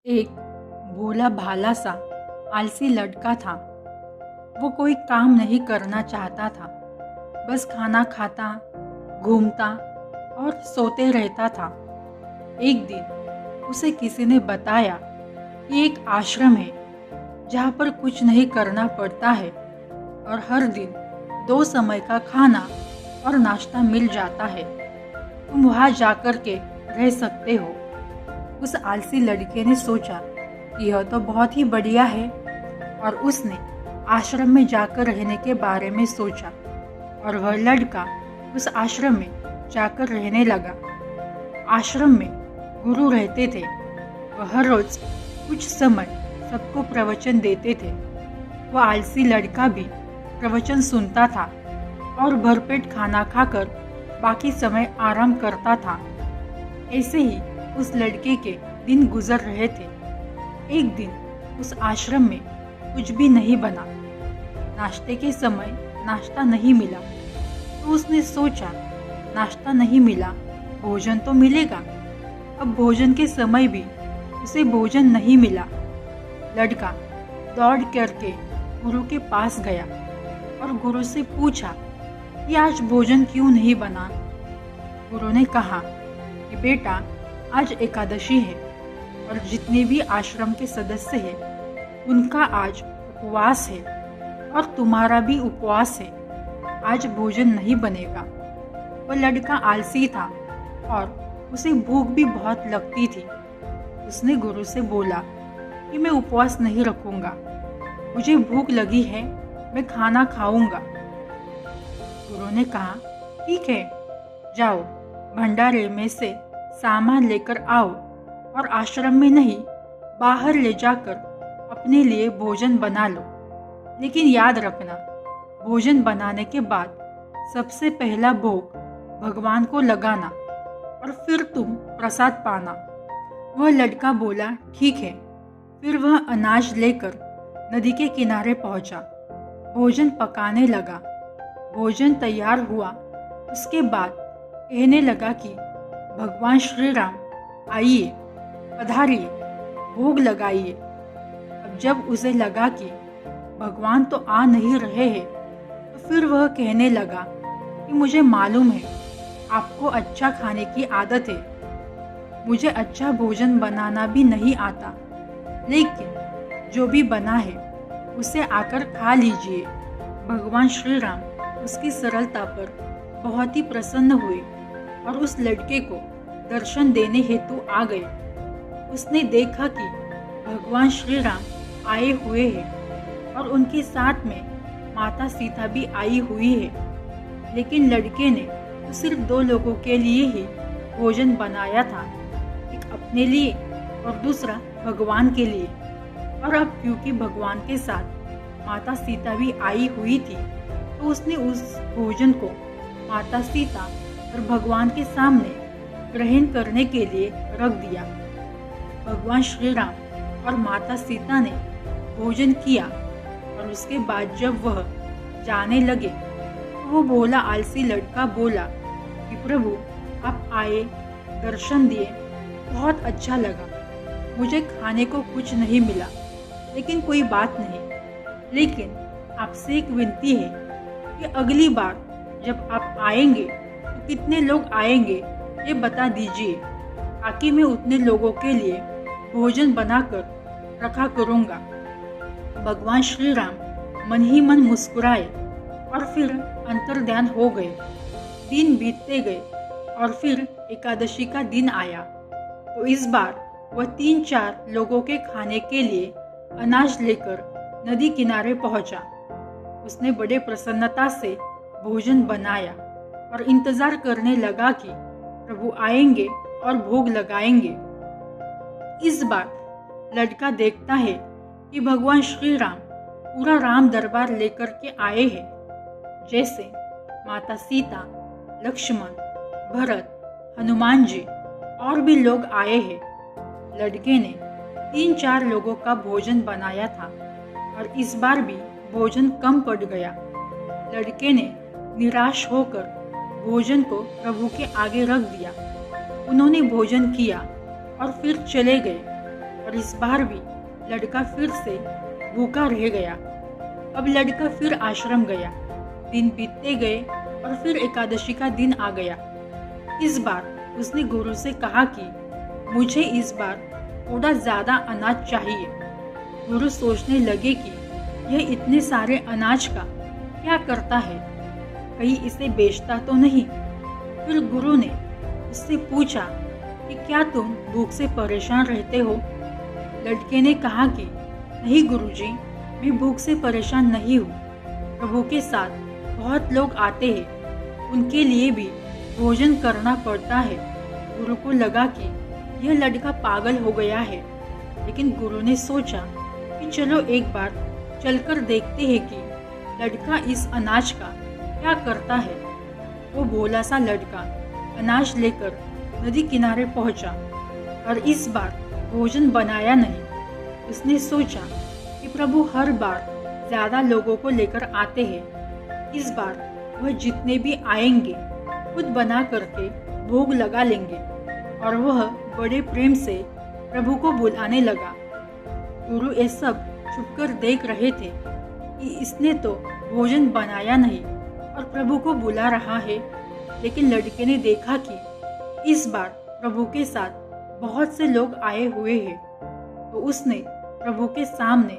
एक भोला भाला सा आलसी लड़का था। वो कोई काम नहीं करना चाहता था, बस खाना खाता, घूमता और सोते रहता था। एक दिन उसे किसी ने बताया कि एक आश्रम है जहाँ पर कुछ नहीं करना पड़ता है और हर दिन 2 समय का खाना और नाश्ता मिल जाता है। तुम वहाँ जाकर के रह सकते हो। उस आलसी लड़के ने सोचा कि यह तो बहुत ही बढ़िया है और उसने आश्रम में जाकर रहने के बारे में सोचा और वह लड़का उस आश्रम में जाकर रहने लगा। आश्रम में गुरु रहते थे। वह हर रोज कुछ समय सबको प्रवचन देते थे। वह आलसी लड़का भी प्रवचन सुनता था और भरपेट खाना खाकर बाकी समय आराम करता था। ऐसे ही उस लड़के के दिन गुजर रहे थे। एक दिन उस आश्रम में कुछ भी नहीं बना। नाश्ते के समय नाश्ता नहीं मिला तो उसने सोचा, नाश्ता नहीं मिला, भोजन तो मिलेगा। अब भोजन के समय भी उसे भोजन नहीं मिला। लड़का दौड़ करके गुरु के पास गया और गुरु से पूछा कि आज भोजन क्यों नहीं बना। गुरु ने कहा कि बेटा, आज एकादशी है और जितने भी आश्रम के सदस्य हैं उनका आज उपवास है और तुम्हारा भी उपवास है। आज भोजन नहीं बनेगा। वह लड़का आलसी था और उसे भूख भी बहुत लगती थी। उसने गुरु से बोला कि मैं उपवास नहीं रखूंगा, मुझे भूख लगी है, मैं खाना खाऊंगा। गुरु ने कहा, ठीक है, जाओ भंडारे में से सामान लेकर आओ और आश्रम में नहीं, बाहर ले जाकर अपने लिए भोजन बना लो। लेकिन याद रखना, भोजन बनाने के बाद सबसे पहला भोग भगवान को लगाना और फिर तुम प्रसाद पाना। वह लड़का बोला, ठीक है। फिर वह अनाज लेकर नदी के किनारे पहुंचा, भोजन पकाने लगा। भोजन तैयार हुआ। उसके बाद कहने लगा कि भगवान श्री राम, आइए, पधारिए, भोग लगाइए। अब जब उसे लगा कि भगवान तो आ नहीं रहे हैं तो फिर वह कहने लगा कि मुझे मालूम है आपको अच्छा खाने की आदत है, मुझे अच्छा भोजन बनाना भी नहीं आता, लेकिन जो भी बना है उसे आकर खा लीजिए। भगवान श्री राम उसकी सरलता पर बहुत ही प्रसन्न हुए और उस लड़के को दर्शन देने हेतु आ गए। उसने देखा कि भगवान श्री राम आए हुए हैं और उनके साथ में माता सीता भी आई हुई है। लेकिन लड़के ने तो सिर्फ 2 लोगों के लिए ही भोजन बनाया था, एक अपने लिए और दूसरा भगवान के लिए। और अब क्योंकि भगवान के साथ माता सीता भी आई हुई थी तो उसने उस भोजन को माता सीता और भगवान के सामने ग्रहण करने के लिए रख दिया। भगवान श्री राम और माता सीता ने भोजन किया और उसके बाद जब वह जाने लगे तो वो भोला आलसी लड़का बोला कि प्रभु, आप आए, दर्शन दिए, बहुत अच्छा लगा। मुझे खाने को कुछ नहीं मिला, लेकिन कोई बात नहीं। लेकिन आपसे एक विनती है कि अगली बार जब आप आएंगे तो कितने लोग आएंगे ये बता दीजिए, ताकि मैं उतने लोगों के लिए भोजन बनाकर रखा करूँगा। भगवान श्री राम मन ही मन मुस्कुराए और फिर अंतर्ध्यान हो गए। दिन बीतते गए और फिर एकादशी का दिन आया तो इस बार वह 3-4 लोगों के खाने के लिए अनाज लेकर नदी किनारे पहुंचा। उसने बड़े प्रसन्नता से भोजन बनाया और इंतजार करने लगा कि प्रभु आएंगे और भोग लगाएंगे। इस बार लड़का देखता है कि भगवान श्री राम पूरा राम दरबार लेकर के आए हैं। जैसे माता सीता, लक्ष्मण, भरत, हनुमान जी और भी लोग आए हैं। लड़के ने 3-4 लोगों का भोजन बनाया था और इस बार भी भोजन कम पड़ गया। लड़के ने निराश होकर भोजन को प्रभु के आगे रख दिया। उन्होंने भोजन किया और फिर चले गए और और इस बार भी लड़का फिर से भूखा रह गया। अब लड़का फिर आश्रम गया। दिन बीतते गए और फिर एकादशी का दिन आ गया। इस बार उसने गुरु से कहा कि मुझे इस बार थोड़ा ज़्यादा अनाज चाहिए। गुरु सोचने लगे कि यह इतने सारे अनाज का क्या करता है, कहीं इसे बेचता तो नहीं। फिर गुरु ने उससे पूछा कि क्या तुम भूख से परेशान रहते हो? लड़के ने कहा कि नहीं गुरुजी, मैं भूख से परेशान नहीं हूँ। प्रभु के साथ बहुत लोग आते हैं, उनके लिए भी भोजन करना पड़ता है। गुरु को लगा कि यह लड़का पागल हो गया है, लेकिन गुरु ने सोचा कि चलो एक बार चलकर देखते हैं कि लड़का इस अनाज का क्या करता है। वो भोला सा लड़का अनाज लेकर नदी किनारे पहुंचा और इस बार भोजन बनाया नहीं। उसने सोचा कि प्रभु हर बार ज़्यादा लोगों को लेकर आते हैं, इस बार वह जितने भी आएंगे खुद बना करके भोग लगा लेंगे। और वह बड़े प्रेम से प्रभु को बुलाने लगा। गुरु ये सब छुपकर देख रहे थे कि इसने तो भोजन बनाया नहीं और प्रभु को बुला रहा है। लेकिन लड़के ने देखा कि इस बार प्रभु के साथ बहुत से लोग आए हुए हैं, तो उसने प्रभु के सामने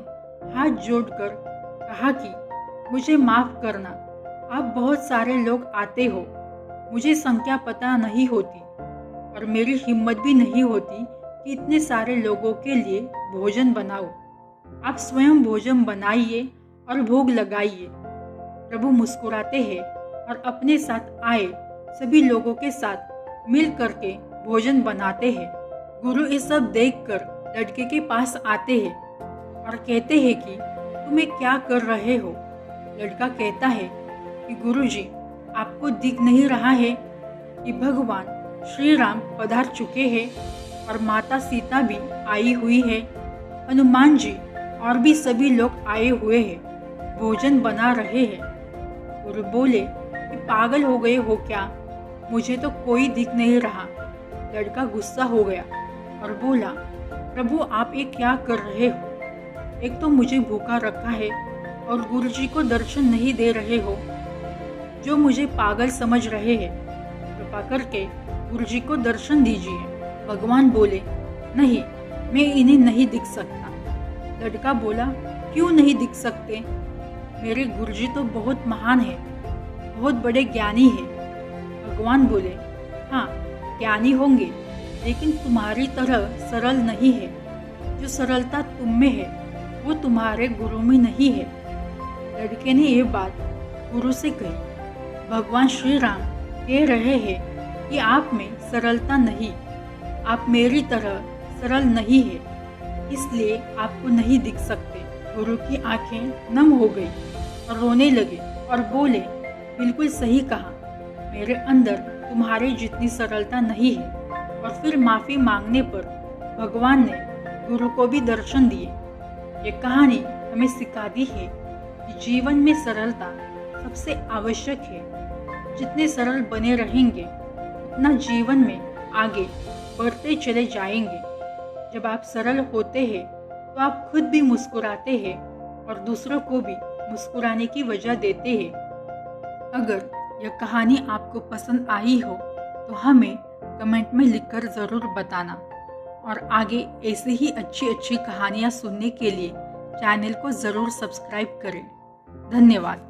हाथ जोड़कर कहा कि मुझे माफ़ करना, आप बहुत सारे लोग आते हो, मुझे संख्या पता नहीं होती और मेरी हिम्मत भी नहीं होती कि इतने सारे लोगों के लिए भोजन बनाओ। आप स्वयं भोजन बनाइए और भोग लगाइए। प्रभु मुस्कुराते हैं और अपने साथ आए सभी लोगों के साथ मिल करके भोजन बनाते हैं। गुरु ये सब देखकर लड़के के पास आते हैं और कहते हैं कि तुम्हें क्या कर रहे हो? लड़का कहता है कि गुरुजी, आपको दिख नहीं रहा है कि भगवान श्री राम पधार चुके हैं और माता सीता भी आई हुई है, हनुमान जी और भी सभी लोग आए हुए हैं, भोजन बना रहे हैं। गुरु बोले कि पागल हो गए हो क्या? मुझे तो कोई दिख नहीं रहा। लड़का गुस्सा हो गया और बोला, प्रभु आप ये क्या कर रहे हो? एक तो मुझे भूखा रखा है और गुरुजी को दर्शन नहीं दे रहे हो, जो मुझे पागल समझ रहे हैं। कृपा करके गुरुजी को दर्शन दीजिए। भगवान बोले, नहीं, मैं इन्हें नहीं दिख सकता। लड़का बोला, क्यों नहीं दिख सकते? मेरे गुरुजी तो बहुत महान है, बहुत बड़े ज्ञानी है। भगवान बोले, हाँ ज्ञानी होंगे, लेकिन तुम्हारी तरह सरल नहीं है। जो सरलता तुम में है वो तुम्हारे गुरु में नहीं है। लड़के ने ये बात गुरु से कही। भगवान श्री राम कह रहे हैं कि आप में सरलता नहीं, आप मेरी तरह सरल नहीं है, इसलिए आपको नहीं दिख सकते। गुरु की आंखें नम हो गई और रोने लगे और बोले, बिल्कुल सही कहा, मेरे अंदर तुम्हारे जितनी सरलता नहीं है। और फिर माफ़ी मांगने पर भगवान ने गुरु को भी दर्शन दिए। ये कहानी हमें सिखाती है कि जीवन में सरलता सबसे आवश्यक है। जितने सरल बने रहेंगे उतना जीवन में आगे बढ़ते चले जाएंगे। जब आप सरल होते हैं तो आप खुद भी मुस्कुराते हैं और दूसरों को भी मुस्कुराने की वजह देते हैं। अगर यह कहानी आपको पसंद आई हो तो हमें कमेंट में लिखकर ज़रूर बताना और आगे ऐसे ही अच्छी अच्छी कहानियाँ सुनने के लिए चैनल को ज़रूर सब्सक्राइब करें। धन्यवाद।